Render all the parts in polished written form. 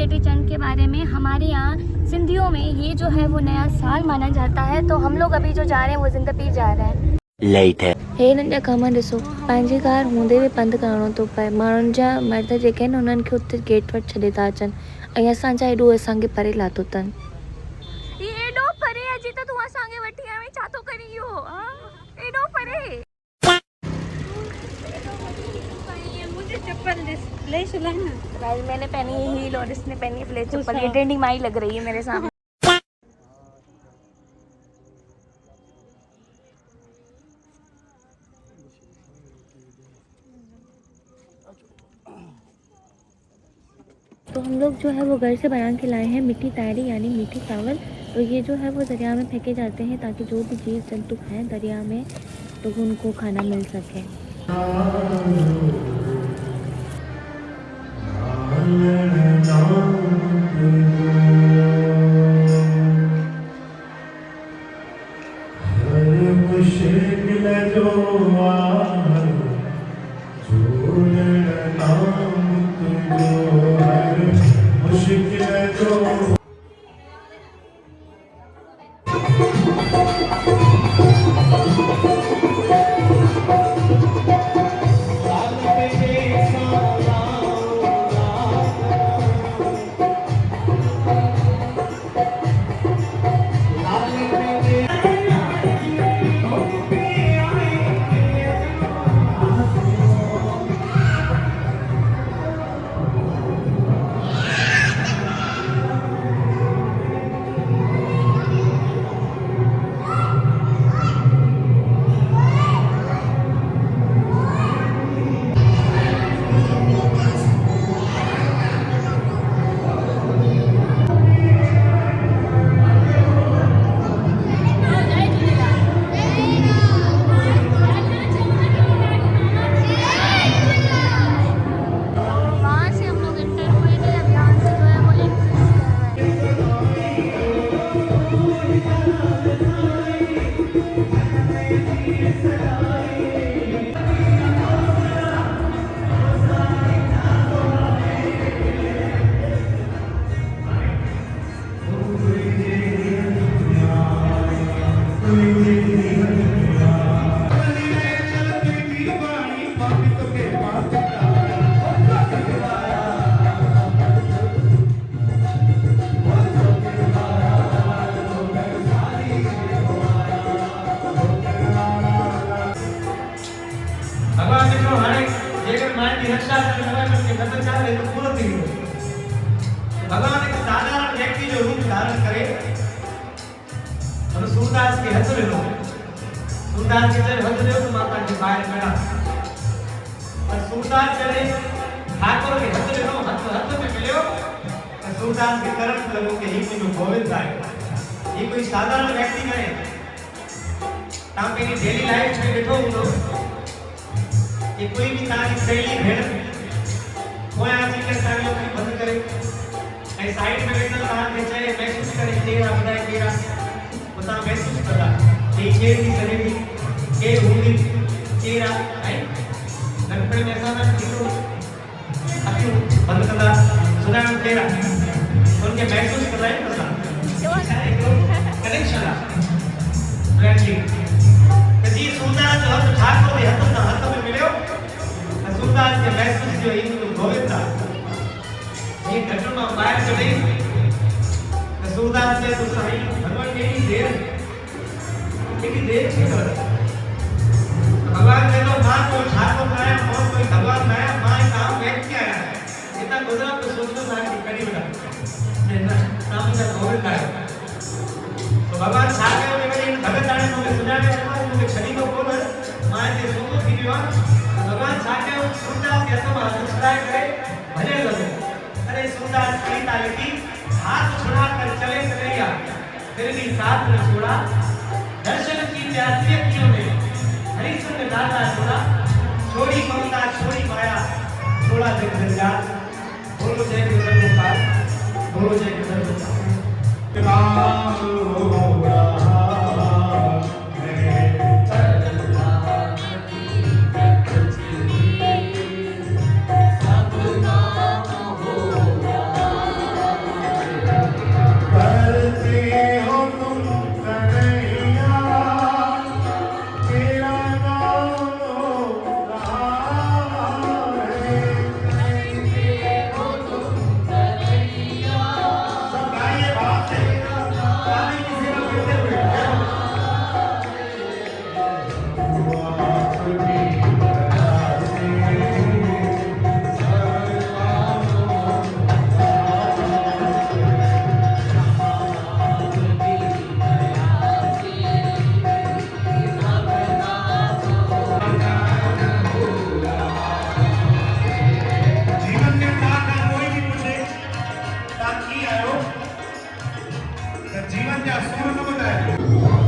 चेटी चंड के बारे में। हमारे यहाँ सिंधियों में ये जो है वो नया साल माना जाता है। तो हम लोग अभी जो जा रहे हैं वो जिंदगी जा रहे हैं। लेट है। हे हिननि जा कम ॾिसो, पंहिंजी कार हूंदे बि पंधु करिणो थो पए। माण्हुनि जा मर्द जेके आहिनि उन्हनि खे उते गेट वटि छॾे था अचनि ऐं असांजा एॾो असांखे परे लाथो अथनि। ये एॾो परे अची त तूं असांखे वठी आवे, छा थो करी इहो? एॾो परे। मुझे चप्पल ले सुलाना। भाई मैंने पहनी है हील और इसने पहनी है फ्लेट चप्पल। ये ट्रेंडिंग माई लग रही है मेरे सामने। तो हम लोग जो है वो घर से बना के लाए हैं मिट्टी तारी यानी मीठी चावल। तो ये जो है वो दरिया में फेंके जाते हैं ताकि जो भी जीव जंतु हैं दरिया में तो उनको खाना मिल सके। भगवान एक साधारण व्यक्ति जो रूप धारण करे और सूरदास के हथ में लो, सूरदास के जब हथ दे तो माता के बाहर खड़ा और सूरदास करे ठाकुर के हथ में लो, हथ में मिलो और सूरदास के करम लगो के ही जो गोविंद आए। ये कोई साधारण व्यक्ति नहीं, ताकि डेली लाइफ में बैठो हो ये कोई भी ताकि शैली भेड़ कोई आज के सामने अपनी बंद करे ऐ साइड में बैठना कहां के चाहे महसूस करे तेरा बधाई तेरा बता महसूस करता ये चेयर की शरीर के होगी तेरा है नटपड़ में ऐसा ना किलो अति बंद करता सुना तेरा उनके महसूस कर रहे हैं पता कनेक्शन ब्रांडिंग कदी सुंदर जो हाथ ठाकुर के हाथ में मिले सुंदर के महसूस जो इन गोविंदा ये घटना बाहर चले सूरदास से तो सही भगवान के ही देर की कर भगवान ने तो मां को ठाकुर बनाया और कोई भगवान बनाया मां काम व्यक्ति आया इतना गुजरात तो सोचो ना कि करी बना नाम का गोविंद है तो भगवान साथे में मेरे भगत आने को सुनाने को मुझे शनि को बोल मां के सोचो की विवाह भगवान साथे सूरदास के तो सब्सक्राइब करे भले लगे अरे सूरदास की तालिकी हाथ छुड़ा कर चले कन्हैया फिर भी साथ न छोड़ा दर्शन की प्यासी अखियों में हरिश्चंद्र दाता छोड़ा छोड़ी ममता छोड़ी माया छोड़ा जगदंजाल बोलो जय गुरु गोपाल बोलो जय गुरु गोपाल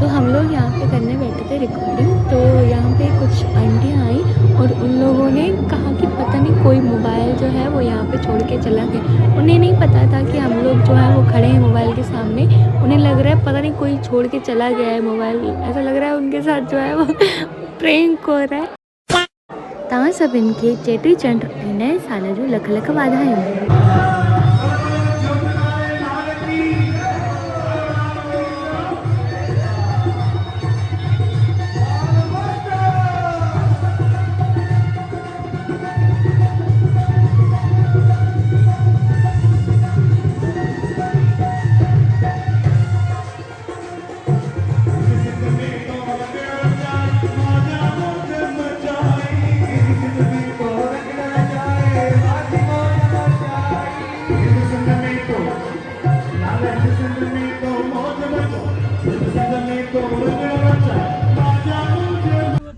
तो हम लोग यहाँ पे करने बैठे थे रिकॉर्डिंग, तो यहाँ पे कुछ आंटियाँ आई और उन लोगों ने कहा कि पता नहीं कोई मोबाइल जो है वो यहाँ पे छोड़ के चला गया। उन्हें नहीं पता था कि हम लोग जो है वो खड़े हैं मोबाइल के सामने। उन्हें लग रहा है पता नहीं कोई छोड़ के चला गया है मोबाइल, ऐसा लग रहा है उनके साथ जो है वो प्रैंक हो रहा है। तव्हां सभिनि खे चेटी चंड ऐं नए साल जूं लख लख वाधायूं।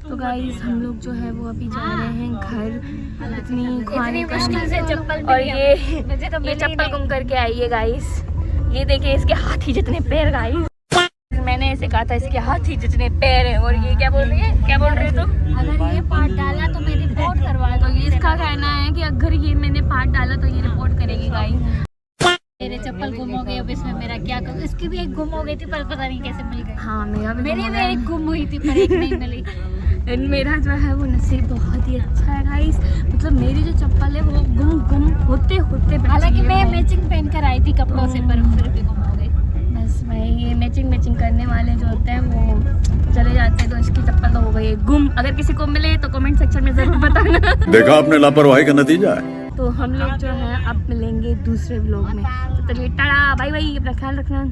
तो गाइस हम लोग जो है वो अभी जा रहे हैं घर। इतनी मुश्किल से चप्पल और ये चप्पल गुम करके आई है गाइस। ये देखिए इसके हाथी जितने पैर गाइस। मैंने ऐसे कहा था इसके हाथी जितने पैर हैं। और ये क्या बोल रही है, क्या बोल रहे हो तुम? अगर ये पार्ट डाला तो मैं रिपोर्ट करवा तो ये इसका कहना है कि अगर ये मैंने पार्ट डाला तो ये रिपोर्ट करेगी गाइस। मेरे चप्पल गुम हो गए, अब इसमें मेरा क्या करूं? इसकी भी एक गुम हो गई थी पर पता नहीं कैसे मिल गई। हाँ मेरी भी एक गुम हुई थी पर एक नहीं मिली। मेरा जो है वो नसीब बहुत ही अच्छा है गाइस। मतलब मेरी जो चप्पल है वो गुम होते होते हालांकि मैं मैचिंग पहन कर आई थी कपड़ों से पर फिर भी गुम हो गई। बस भाई ये मैचिंग करने वाले जो होते हैं वो चले जाते हैं, तो इसकी चप्पल तो हो गई है गुम। अगर किसी को मिले तो कमेंट सेक्शन में जरूर बताना। देखा आपने लापरवाही का नतीजा है। तो हम लोग जो है अब मिलेंगे दूसरे व्लॉग में। तो चलिए टाटा बाय बाय, अपना ख्याल रखना।